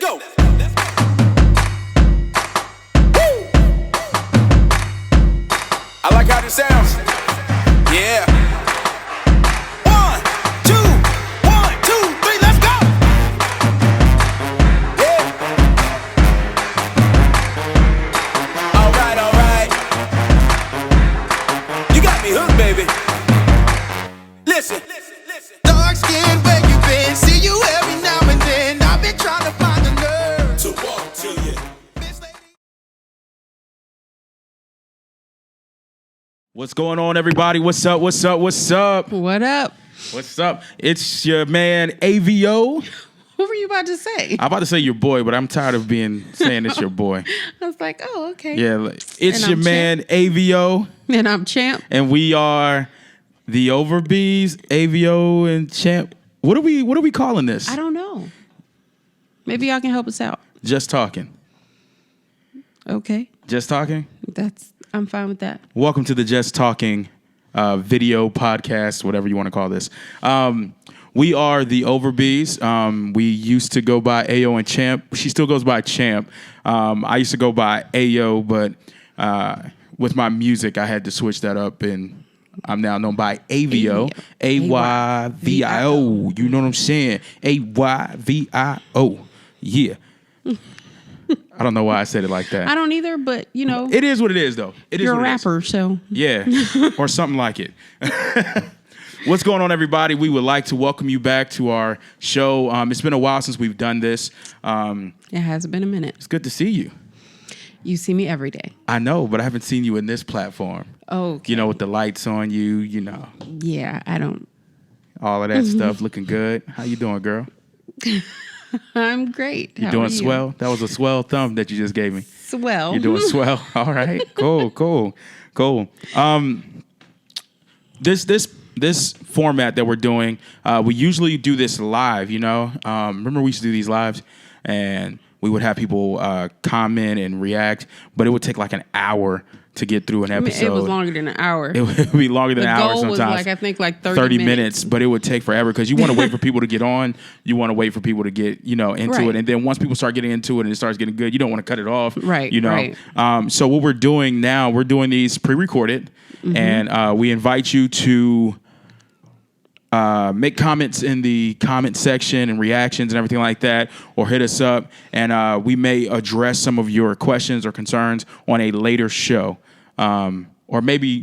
go. I like how this sounds. Yeah. 1, 2, 1, 2, 3, let's go. Yeah. All right. You got me hooked, baby. Listen. Dark skin, where you been? See you every now and then. I've been trying to find the nerve to walk to you. What's going on, everybody? What's up? What up? What's up? It's your man, AVO. What were you about to say? I'm about to say your boy, but I'm tired of saying it's your boy. I was like, oh, okay. Yeah, it's your I'm man, Champ. AVO. And I'm Champ. And we are the Overbees, AVO and Champ. What are we calling this? I don't know. Maybe y'all can help us out. Just talking. Okay. Just talking? I'm fine with that. Welcome to the Just Talking video podcast, whatever you want to call this. We are the Overbees. We used to go by AYVIO and Champ. She still goes by Champ. I used to go by AYVIO, but with my music, I had to switch that up, and I'm now known by AYVIO. AYVIO. You know what I'm saying? AYVIO. Yeah. I don't know why I said it like that. I don't either, but you know. It is what it is, though. You're a rapper, so. Yeah, or something like it. What's going on, everybody? We would like to welcome you back to our show. It's been a while since we've done this. It hasn't been a minute. It's good to see you. You see me every day. I know, but I haven't seen you in this platform. Oh, okay. You know, with the lights on you, you know. Yeah, I don't. All of that stuff looking good. How you doing, girl? I'm great. You doing swell? That was a swell thumb that you just gave me. Swell. You're doing swell. All right. Cool. This format that we're doing, we usually do this live, you know. Remember we used to do these lives and we would have people comment and react, but it would take like an hour to get through an episode. It was longer than an hour. It would be longer than an hour sometimes. The goal was I think 30 minutes, but it would take forever because you want to wait for people to get on. You want to wait for people to get, into it. And then once people start getting into it and it starts getting good, you don't want to cut it off. Right, Right. right. So what we're doing now, we're doing these pre-recorded, and we invite you to make comments in the comment section and reactions and everything like that, or hit us up, and we may address some of your questions or concerns on a later show. Or maybe,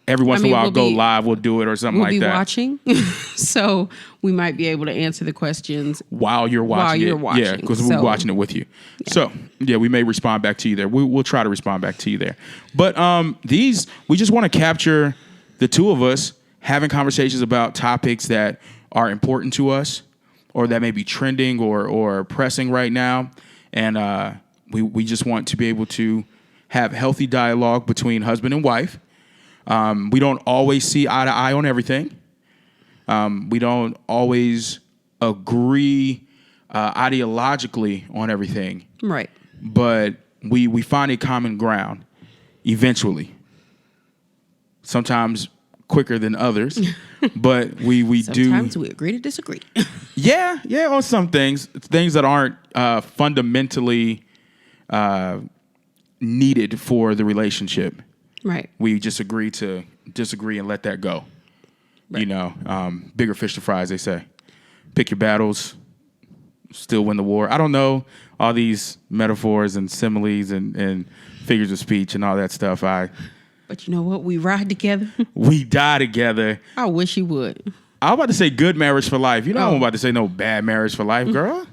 every once in a while go live, we'll do it or something like that. We'll be watching, so we might be able to answer the questions while you're watching Yeah, because we're watching it with you. Yeah. So, yeah, we may respond back to you there. We'll try to respond back to you there. But we just want to capture the two of us having conversations about topics that are important to us or that may be trending or pressing right now. And we just want to be able to have healthy dialogue between husband and wife. We don't always see eye to eye on everything. We don't always agree ideologically on everything. Right. But we find a common ground eventually. Sometimes quicker than others, but we do. Sometimes we agree to disagree. Yeah, on some things that aren't fundamentally needed for the relationship. Right. We just agree to disagree and let that go. Right. Bigger fish to fry, as they say. Pick your battles, still win the war. I don't know all these metaphors and similes and figures of speech and all that stuff. But you know what? We ride together. We die together. I wish you would. I was about to say good marriage for life. I'm about to say no bad marriage for life, girl.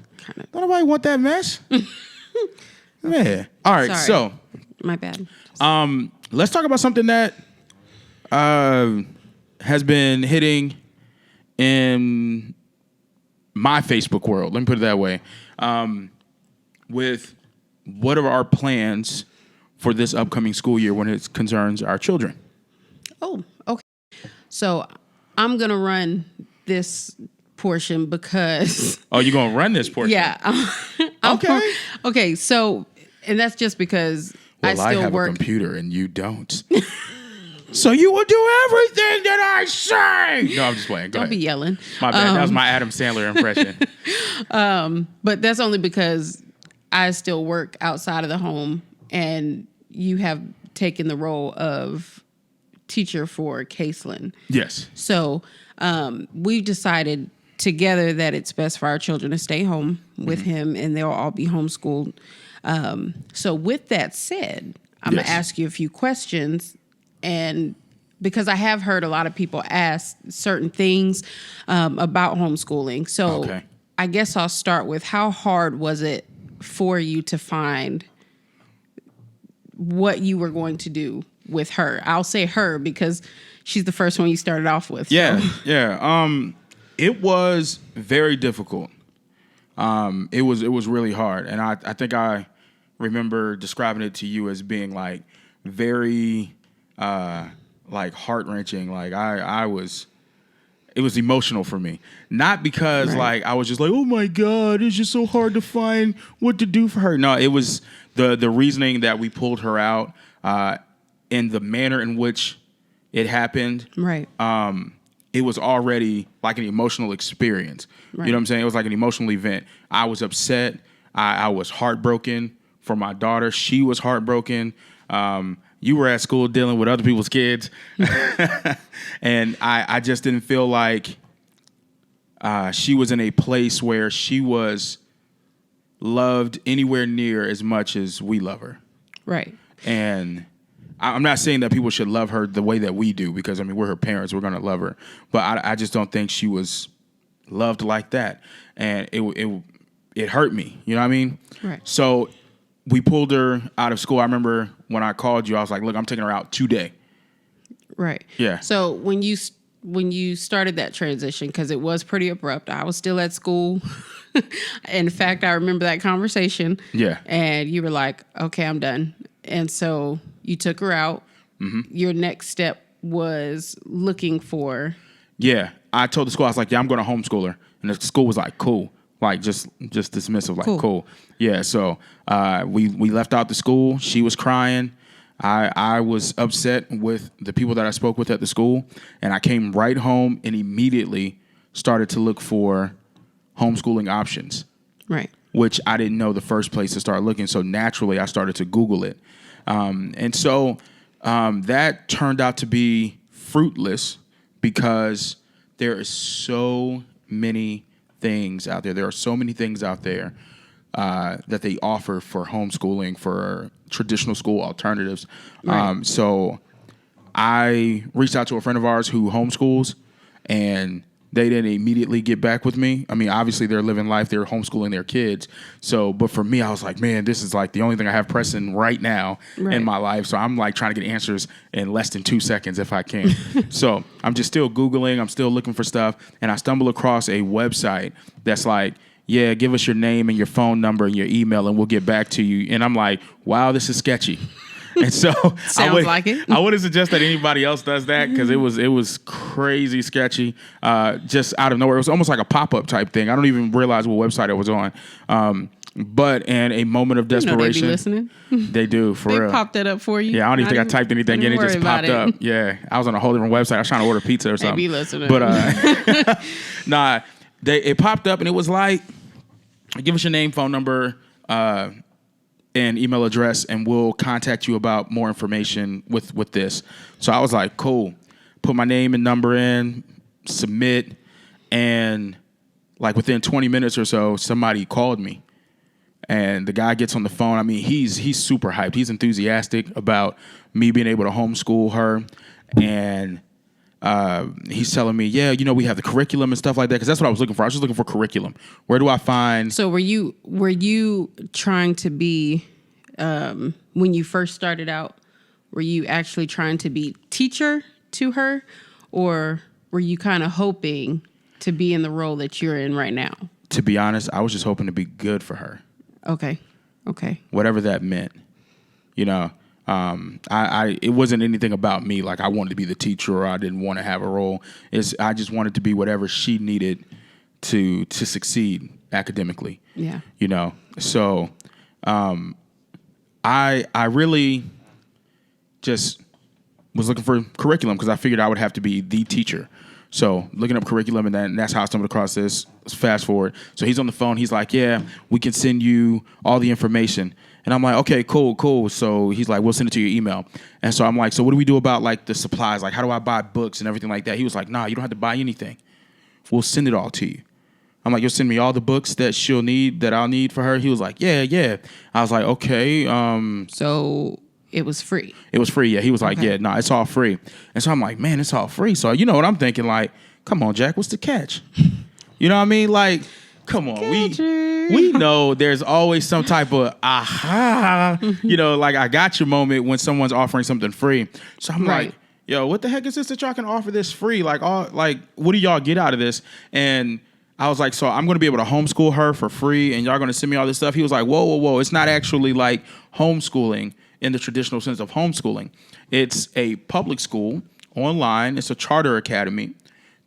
Don't nobody want that mess. Yeah. All right. Sorry. So, my bad. Let's talk about something that has been hitting in my Facebook world. Let me put it that way. With what are our plans for this upcoming school year when it concerns our children? Oh, okay. So I'm going to run this portion because... Oh, you're going to run this portion? Yeah. Okay. Okay, so, and that's just because I still have work... a computer and you don't. So you will do everything that I say. No, I'm just playing. Go Don't ahead. be yelling. My bad. That was my Adam Sandler impression. But that's only because I still work outside of the home, and you have taken the role of teacher for Caseland. Yes. So we've decided together that it's best for our children to stay home with him, and they'll all be homeschooled. So with that said, I'm going to ask you a few questions, and because I have heard a lot of people ask certain things about homeschooling. So I guess I'll start with, how hard was it for you to find what you were going to do with her? I'll say her because she's the first one you started off with. Yeah, so. Yeah. It was very difficult. It was really hard, and I think I remember describing it to you as being like very like heart-wrenching. Like it was emotional for me. Not because like I was just like, oh my God, it's just so hard to find what to do for her. No, it was the reasoning that we pulled her out, in the manner in which it happened. Right. It was already like an emotional experience. Right. You know what I'm saying? It was like an emotional event. I was upset. I was heartbroken for my daughter. She was heartbroken. You were at school dealing with other people's kids. And I just didn't feel like she was in a place where she was loved anywhere near as much as we love her. Right. And I'm not saying that people should love her the way that we do, because, I mean, we're her parents. We're going to love her. But I just don't think she was loved like that. And it hurt me. You know what I mean? Right. So we pulled her out of school. I remember when I called you, I was like, look, I'm taking her out today. Right. Yeah. So when you started that transition, because it was pretty abrupt, I was still at school. In fact, I remember that conversation. Yeah. And you were like, okay, I'm done. And so you took her out. Mm-hmm. Your next step was looking for. Yeah. I told the school, I was like, yeah, I'm going to homeschool her. And the school was like, cool. Like, just dismissive, like, cool. Yeah, so we left out the school. She was crying. I was upset with the people that I spoke with at the school. And I came right home and immediately started to look for homeschooling options. Right. Which I didn't know the first place to start looking. So naturally, I started to Google it. And so that turned out to be fruitless, because there is so many things out there. There are so many things out there that they offer for homeschooling, for traditional school alternatives. Right. So I reached out to a friend of ours who homeschools, and they didn't immediately get back with me. I mean, obviously they're living life, they're homeschooling their kids. So, but for me, I was like, man, this is like the only thing I have pressing right now in my life. So I'm like trying to get answers in less than 2 seconds if I can. So I'm just still Googling, I'm still looking for stuff. And I stumble across a website that's like, yeah, give us your name and your phone number and your email and we'll get back to you. And I'm like, wow, this is sketchy. And so I wouldn't suggest that anybody else does that, because it was crazy sketchy, just out of nowhere. It was almost like a pop-up type thing. I don't even realize what website it was on. But in a moment of desperation, they be listening. They do, for real. They popped that up for you. Yeah, I don't even think I typed anything in. It just popped up. Yeah, I was on a whole different website. I was trying to order pizza or something. They be listening. But nah, it popped up and it was like, give us your name, phone number, and email address, and we'll contact you about more information with this. So I was like, cool. Put my name and number in, submit, and like within 20 minutes or so, somebody called me. And the guy gets on the phone. I mean, he's super hyped. He's enthusiastic about me being able to homeschool her. And he's telling me, yeah, you know, we have the curriculum and stuff like that, because that's what I was looking for. I was just looking for curriculum. Where do I find? So were you trying to be, when you first started out, were you actually trying to be teacher to her, or were you kind of hoping to be in the role that you're in right now? To be honest, I was just hoping to be good for her. Okay. Whatever that meant, you know. It wasn't anything about me, like I wanted to be the teacher or I didn't want to have a role. I just wanted to be whatever she needed to succeed academically. Yeah. You know. So I really just was looking for curriculum because I figured I would have to be the teacher. So looking up curriculum, and that's how I stumbled across this. Let's fast forward. So he's on the phone. He's like, yeah, we can send you all the information. And I'm like, okay, cool. So he's like, we'll send it to your email. And so I'm like, so what do we do about like the supplies? Like, how do I buy books and everything like that? He was like, nah, you don't have to buy anything. We'll send it all to you. I'm like, you'll send me all the books that she'll need, that I'll need for her? He was like, yeah. I was like, okay. So it was free. It was free, yeah. He was like, okay. yeah, no, it's all free. And so I'm like, man, it's all free. So you know what I'm thinking? Like, come on, Jack, what's the catch? You know what I mean? Like, come on. We know there's always some type of aha, like I got your moment when someone's offering something free. So I'm like, yo, what the heck is this that y'all can offer this free? Like, what do y'all get out of this? And I was like, so I'm going to be able to homeschool her for free, and y'all going to send me all this stuff? He was like, whoa. It's not actually like homeschooling in the traditional sense of homeschooling. It's a public school online. It's a charter academy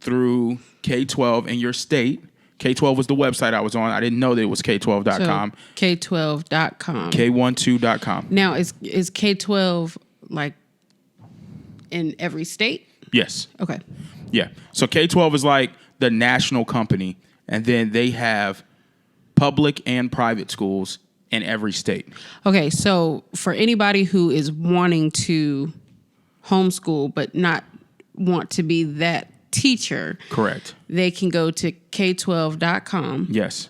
through K-12 in your state. K-12 was the website I was on. I didn't know that it was K12.com. So K12.com. K12.com. Now, is K-12 like in every state? Yes. Okay. Yeah. So K-12 is like the national company, and then they have public and private schools in every state. Okay. So for anybody who is wanting to homeschool but not want to be that teacher, correct, they can go to K12.com. Yes.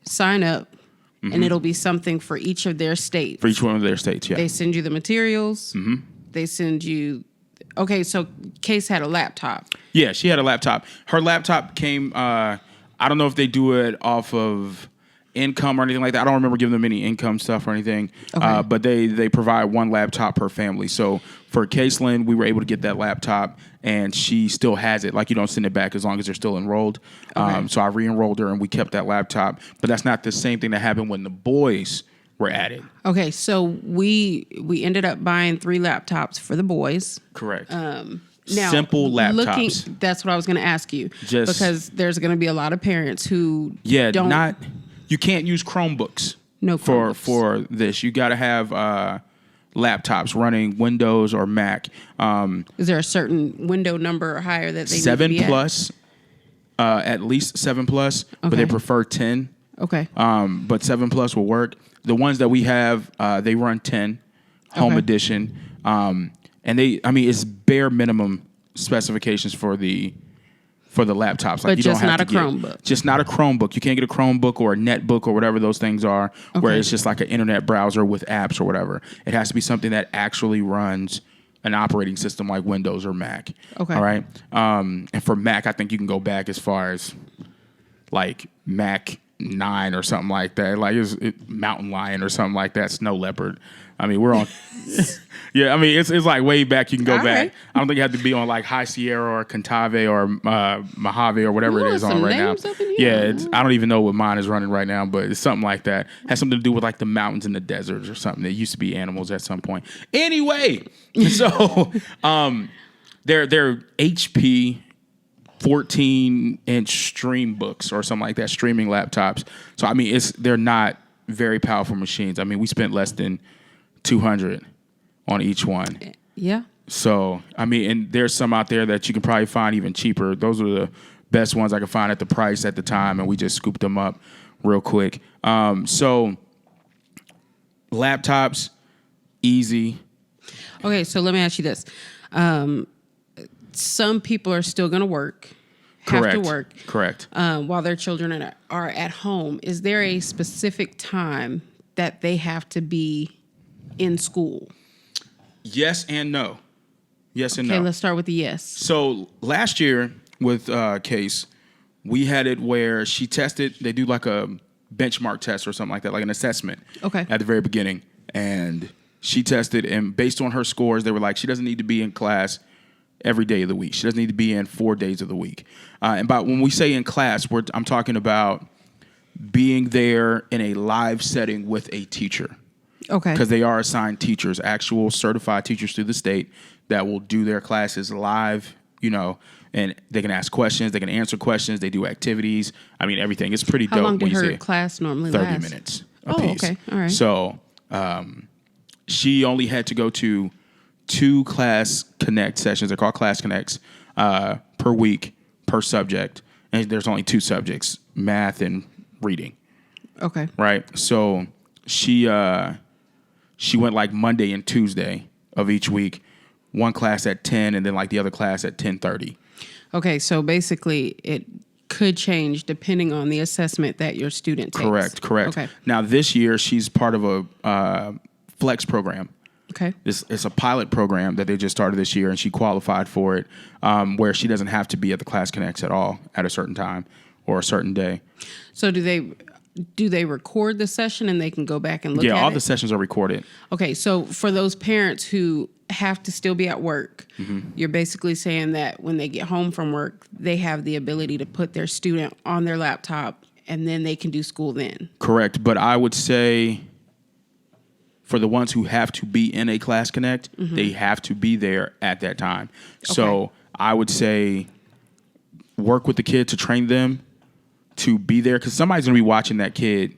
Sign up, and it'll be something for each of their states. For each one of their states, yeah. They send you the materials. They send you... Okay, so Case had a laptop. Yeah, she had a laptop. Her laptop came... I don't know if they do it off of income or anything like that. I don't remember giving them any income stuff or anything. Okay. But they provide one laptop per family. So for Caselyn, we were able to get that laptop, and she still has it. Like, you don't send it back as long as they're still enrolled. Okay. So I re-enrolled her, and we kept that laptop. But that's not the same thing that happened when the boys were added. Okay, so we ended up buying 3 laptops for the boys. Correct. Now, simple laptops. That's what I was going to ask you. Because there's going to be a lot of parents who don't... You can't use Chromebooks. No Chromebooks. For this. You got to have laptops running Windows or Mac. Is there a certain window number or higher that they 7 need to be plus, at least 7 plus, but they prefer 10. Okay. But 7 plus will work. The ones that we have, they run 10, home edition. And it's bare minimum specifications for the laptops. Like, but you just don't have not to a Chromebook. Just not a Chromebook. You can't get a Chromebook or a netbook or whatever those things are, where it's just like an internet browser with apps or whatever. It has to be something that actually runs an operating system like Windows or Mac. Okay. All right. And for Mac, I think you can go back as far as like Mac 9 or something like that. Like Mountain Lion or something like that. Snow Leopard. I mean, we're on. Yeah, it's like way back. You can go back. Right. I don't think you have to be on like High Sierra or Cantave or Mojave or whatever it is on right now. Yeah, I don't even know what mine is running right now, but it's something like that. It has something to do with like the mountains and the deserts or something. There used to be animals at some point. Anyway, so they're HP 14-inch stream books or something like that, streaming laptops. So they're not very powerful machines. We spent less than $200 on each one. Yeah. So, and there's some out there that you can probably find even cheaper. Those are the best ones I could find at the price at the time, and we just scooped them up real quick. So laptops, easy. Okay, so let me ask you this. Some people are still going to work. Have to work. Correct. While their children are at home. Is there a specific time that they have to be in school? Yes and no. Yes and no. Okay, let's start with the yes. So last year with Case, we had it where she tested. They do like a benchmark test or something like that, like an assessment. Okay. At the very beginning. And she tested, and based on her scores, they were like, she doesn't need to be in class every day of the week. She doesn't need to be in 4 days of the week. And when we say in class, I'm talking about being there in a live setting with a teacher. Okay. Because they are assigned teachers, actual certified teachers through the state that will do their classes live, and they can ask questions, they can answer questions, they do activities. Everything. It's pretty dope. How long did her class normally 30 last? 30 minutes a piece. Okay. All right. So she only had to go to 2 class connect sessions. They're called class connects per week per subject, and there's only 2 subjects: math and reading. Okay. Right. So she went like Monday and Tuesday of each week, one class at 10, and then like the other class at 10:30. Okay. So basically, it could change depending on the assessment that your student takes. Correct. Okay. Now this year she's part of a flex program. Okay. It's a pilot program that they just started this year, and she qualified for it, where she doesn't have to be at the class connects at all at a certain time or a certain day. So do they record the session and they can go back and look at it? Yeah, all the sessions are recorded. Okay, so for those parents who have to still be at work, you're basically saying that when they get home from work, they have the ability to put their student on their laptop and then they can do school then. Correct, but I would say for the ones who have to be in a class connect, they have to be there at that time. So I would say work with the kid to train them to be there, because somebody's going to be watching that kid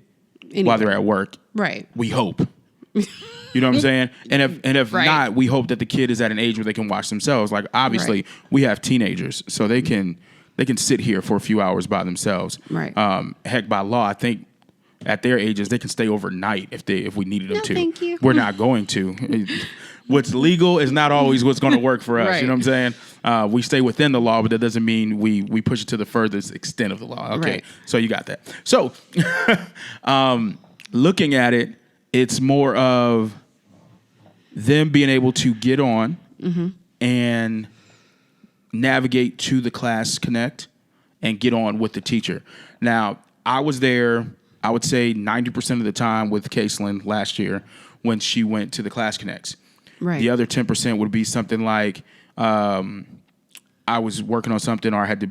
while they're at work. Right. We hope. You know what I'm saying? And if Right. not, we hope that the kid is at an age where they can watch themselves. Like, obviously, we have teenagers, so they can sit here for a few hours by themselves. Right. Heck, by law, I think at their ages they can stay overnight if we needed them to. Thank you. We're not going to. What's legal is not always what's going to work for us. Right. You know what I'm saying? We stay within the law, but that doesn't mean we push it to the furthest extent of the law. Okay, Right. So you got that. So looking at it, it's more of them being able to get on and navigate to the class connect and get on with the teacher. Now, I was there, I would say 90% of the time with Kaitlyn last year when she went to the class connects. Right. The other 10% would be something like I was working on something, or I had to,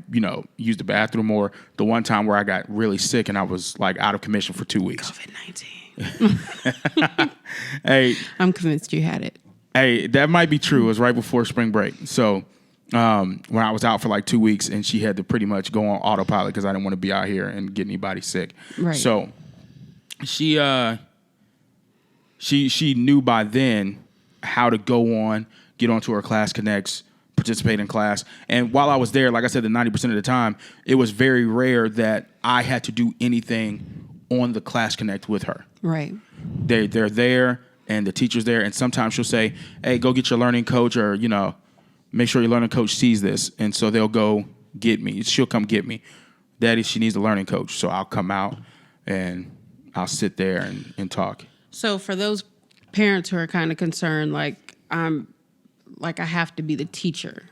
use the bathroom, or the one time where I got really sick and I was like out of commission for 2 weeks. COVID-19. Hey, I'm convinced you had it. Hey, that might be true. It was right before spring break. So when I was out for like 2 weeks, and she had to pretty much go on autopilot because I didn't want to be out here and get anybody sick. Right. So she knew by then how to go on, get onto her class connects, participate in class. And while I was there, like I said, the 90% of the time, it was very rare that I had to do anything on the class connect with her. Right. They're there, and the teacher's there, and sometimes she'll say, hey, go get your learning coach, or, make sure your learning coach sees this. And so they'll go get me. She'll come get me. Daddy, she needs a learning coach. So I'll come out and I'll sit there and talk. So for those parents who are kind of concerned, like I have to be the teacher.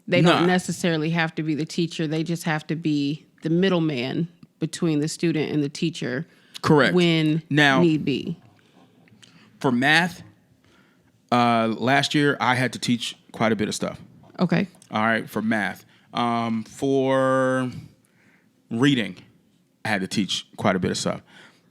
They don't necessarily have to be the teacher. They just have to be the middleman between the student and the teacher. Correct. When need be. For math, last year I had to teach quite a bit of stuff. Okay. All right, for math. For reading, I had to teach quite a bit of stuff.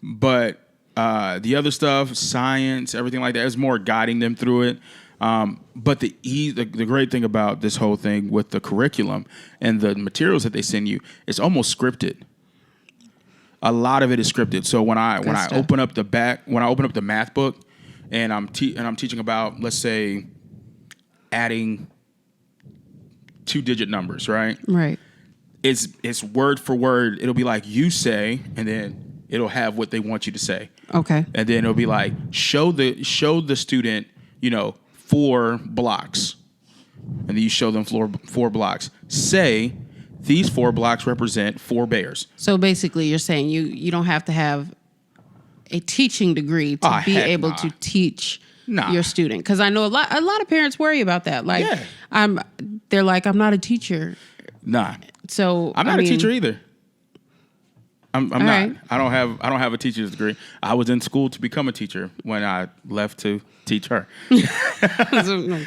But the other stuff, science, everything like that, is more guiding them through it. But the great thing about this whole thing with the curriculum and the materials that they send you, it's almost scripted. A lot of it is scripted. So when I open up the math book and I'm teaching about, let's say, adding 2-digit numbers, right? Right. It's word for word. It'll be like, you say, and then it'll have what they want you to say. Okay. And then it'll be like, show the student, 4 blocks. And then you show them 4 blocks. Say, these 4 blocks represent 4 bears. So basically you're saying you don't have to have a teaching degree to be able to teach your student. Because I know a lot of parents worry about that. Like, they're like, I'm not a teacher. Nah. So I'm not a teacher either. I'm not. Right. I don't have a teacher's degree. I was in school to become a teacher when I left to teach her.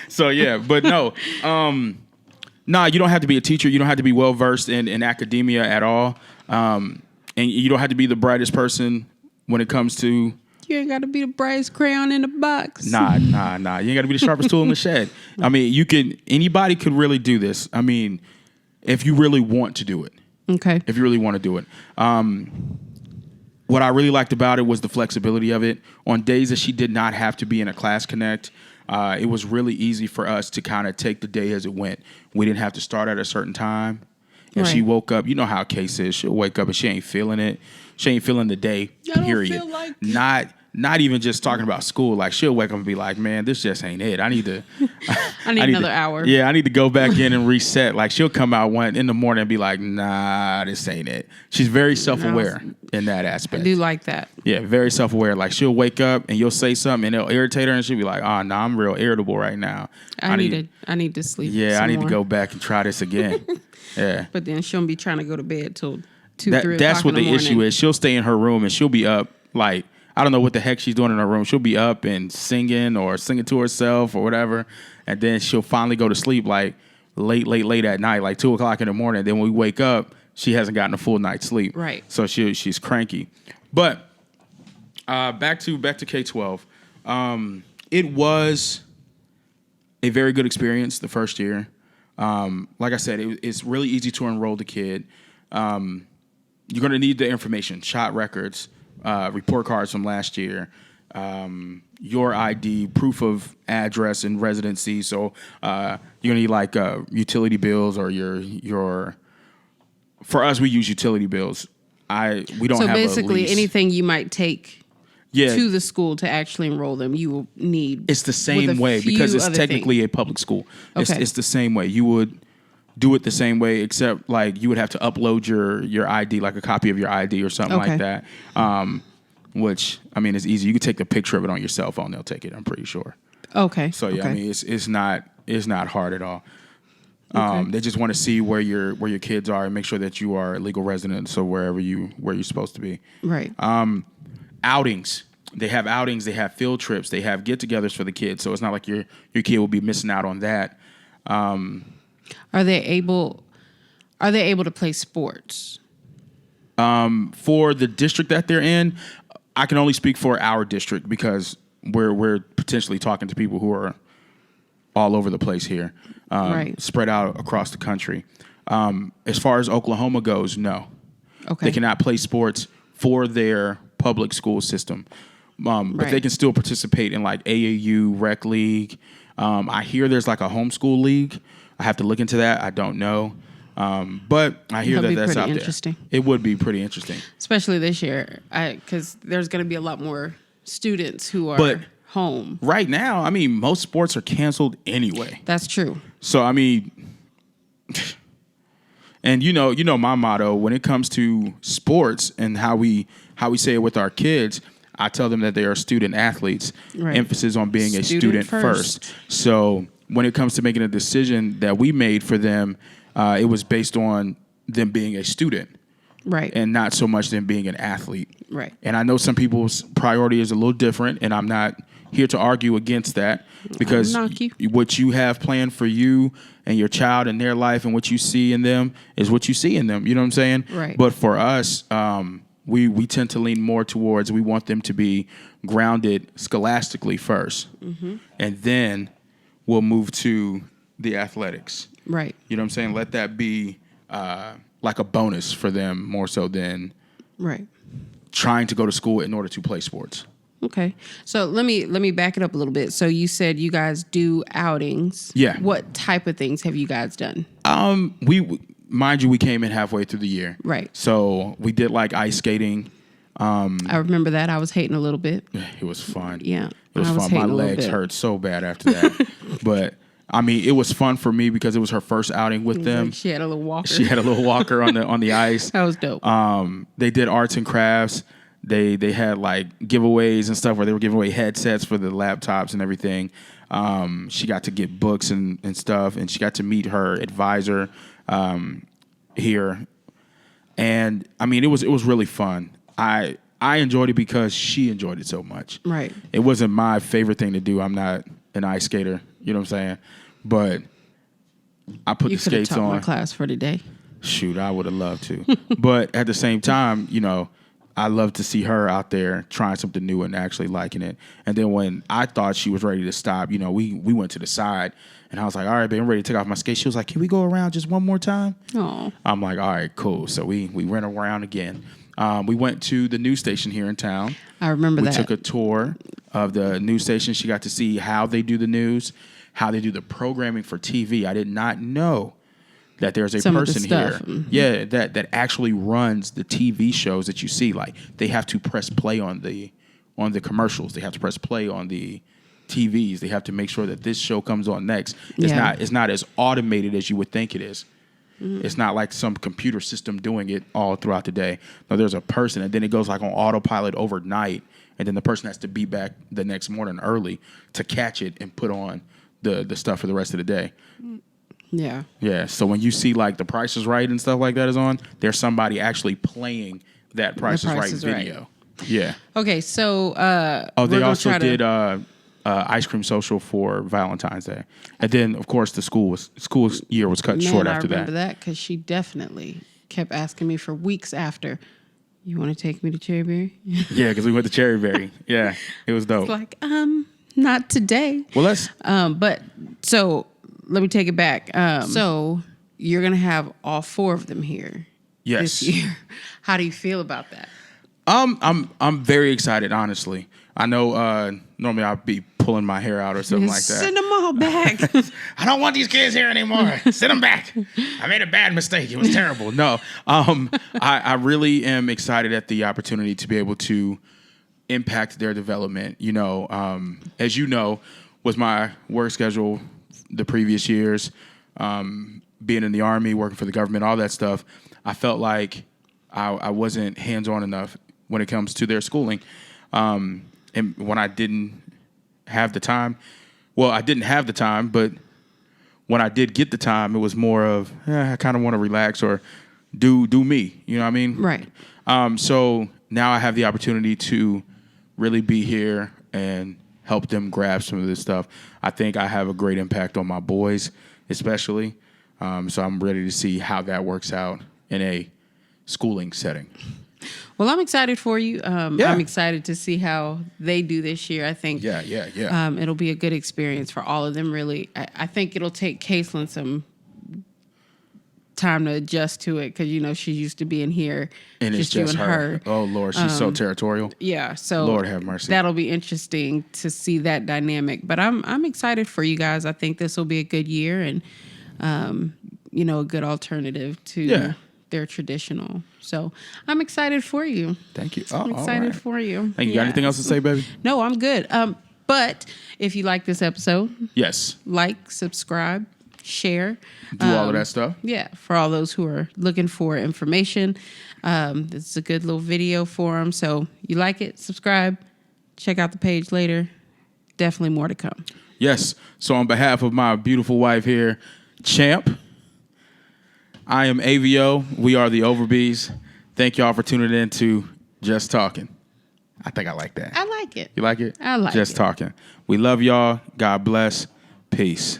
So yeah, but no. You don't have to be a teacher. You don't have to be well versed in academia at all. And you don't have to be the brightest person when it comes to. You ain't got to be the brightest crayon in the box. Nah. You ain't got to be the sharpest tool in the shed. I mean, anybody could really do this. I mean, if you really want to do it. Okay. If you really want to do it. what I really liked about it was the flexibility of it. On days that she did not have to be in a class connect, it was really easy for us to kind of take the day as it went. We didn't have to start at a certain time. And she woke up, you know how Case is. She'll wake up and she ain't feeling it. She ain't feeling the day, period. Don't feel like Not even just talking about school. Like, she'll wake up and be like, man, this just ain't it. I need to... I need another hour. Yeah, I need to go back in and reset. Like, she'll come out in the morning and be like, nah, this ain't it. She's very self-aware in that aspect. I do like that. Yeah, very self-aware. Like, she'll wake up and you'll say something and it'll irritate her and she'll be like, oh, no, I'm real irritable right now. I need to sleep. Yeah, I need more. to go back and try this again. Yeah. But then she'll be trying to go to bed till 2, 3 o'clock That's what in the issue is. She'll stay in her room and she'll be up like, I don't know what the heck she's doing in her room. She'll be up and singing to herself or whatever. And then she'll finally go to sleep like late at night, like 2 o'clock in the morning. Then when we wake up, she hasn't gotten a full night's sleep. Right. So she's cranky. But back to K-12. It was a very good experience the first year. Like I said, it's really easy to enroll the kid. You're going to need the information, shot records, report cards from last year, your ID, proof of address and residency. So you're gonna need like utility bills or your. For us, we use utility bills. We don't. So have basically, a lease. anything you might take to the school to actually enroll them, you will need. It's the same way because it's technically a public school. Okay. It's the same way. You would do it the same way, except like you would have to upload your ID, like a copy of your ID or something like that. Which I mean is easy. You can take the picture of it on your cell phone. They'll take it. I'm pretty sure. Okay. So yeah, I mean it's not hard at all. Okay. They just want to see where your kids are and make sure that you are a legal resident. So where you're supposed to be. Right. Outings. They have outings. They have field trips. They have get-togethers for the kids. So it's not like your kid will be missing out on that. Are they able to play sports? For the district that they're in, I can only speak for our district because we're potentially talking to people who are all over the place here, spread out across the country. As far as Oklahoma goes, no. Okay. They cannot play sports for their public school system. But they can still participate in like AAU, rec league. I hear there's like a homeschool league. I have to look into that. I don't know. But I hear that's out there. It would be pretty interesting. Especially this year, because there's going to be a lot more students who are home. Right now, I mean, most sports are canceled anyway. That's true. So, I mean, and you know my motto when it comes to sports and how we say it with our kids, I tell them that they are student athletes. Right. Emphasis on being a student first. So when it comes to making a decision that we made for them, it was based on them being a student. Right. And not so much them being an athlete. Right. And I know some people's priority is a little different, and I'm not here to argue against that because what you have planned for you and your child and their life and what you see in them is what you see in them. You know what I'm saying? Right. But for us, we tend to lean more towards we want them to be grounded scholastically first. Mm-hmm. And then we'll move to the athletics. Right. You know what I'm saying? Let that be like a bonus for them more so than trying to go to school in order to play sports. Okay. So let me back it up a little bit. So you said you guys do outings. Yeah. What type of things have you guys done? Mind you, we came in halfway through the year. Right. So we did like ice skating. I remember that. I was hating a little bit. It was fun. Yeah. It was fun. My legs hurt so bad after that. But I mean, it was fun for me because it was her first outing with them. Like she had a little walker. She had a little walker on the ice. That was dope. They did arts and crafts. They had like giveaways and stuff where they were giving away headsets for the laptops and everything. She got to get books and stuff, and she got to meet her advisor here. And I mean, it was really fun. I enjoyed it because she enjoyed it so much. Right. It wasn't my favorite thing to do. I'm not an ice skater. You know what I'm saying? But I put the skates on. You could have taught my class for today. Shoot, I would have loved to. But at the same time, you know, I love to see her out there trying something new and actually liking it. And then when I thought she was ready to stop, you know, we went to the side and I was like, all right, babe, I'm ready to take off my skates. She was like, can we go around just one more time? Oh. I'm like, all right, cool. So we ran around again. We went to the news station here in town. I remember that. We took a tour of the news station. She got to see how they do the news, how they do the programming for TV. I did not know that there's a person here, that actually runs the TV shows that you see. Like, they have to press play on the commercials. They have to press play on the TVs. They have to make sure that this show comes on next. It's not as automated as you would think it is. Mm-hmm. It's not like some computer system doing it all throughout the day. No, there's a person, and then it goes like on autopilot overnight, and then the person has to be back the next morning early to catch it and put on the stuff for the rest of the day. Yeah. Yeah. So when you see like The Price is Right and stuff like that is on, there's somebody actually playing that Price is Right video. Right. Yeah. Okay. So they also did ice cream social for Valentine's Day, and then of course the school year was cut short after that. I remember that because she definitely kept asking me for weeks after. You want to take me to Cherryberry? Yeah, because we went to Cherryberry. Yeah, it was dope. It's like not today. Well, let's. But so. Let me take it back. So you're going to have all 4 of them here this year. How do you feel about that? I'm very excited, honestly. I know normally I'd be pulling my hair out or something like that. Send them all back. I don't want these kids here anymore. Send them back. I made a bad mistake. It was terrible. No, I really am excited at the opportunity to be able to impact their development. You know, as you know, was my work schedule the previous years, being in the Army, working for the government, all that stuff, I felt like I wasn't hands-on enough when it comes to their schooling. And when I didn't have the time, I didn't have the time, but when I did get the time, it was more of, I kind of want to relax or do me. You know what I mean? Right. So now I have the opportunity to really be here and help them grasp some of this stuff. I think I have a great impact on my boys, especially. So I'm ready to see how that works out in a schooling setting. Well, I'm excited for you. I'm excited to see how they do this year. I think it'll be a good experience for all of them, really. I think it'll take Caitlin some time to adjust to it because, you know, she's used to being here. And it's just her. Oh, Lord, she's so territorial. Yeah, so Lord have mercy. That'll be interesting to see that dynamic. But I'm excited for you guys. I think this will be a good year and, you know, a good alternative to their traditional. So I'm excited for you. Thank you. I'm excited for you. Thank you. Got anything else to say, baby? No, I'm good. But if you like this episode, like, subscribe, share. Do all of that stuff. Yeah, for all those who are looking for information. This is a good little video for them. So you like it, subscribe, check out the page later. Definitely more to come. Yes. So on behalf of my beautiful wife here, Champ, I am AVIO. We are the Overbees. Thank y'all for tuning in to Just Talking. I think I like that. I like it. You like it? I like it. Just Talking. We love y'all. God bless. Peace.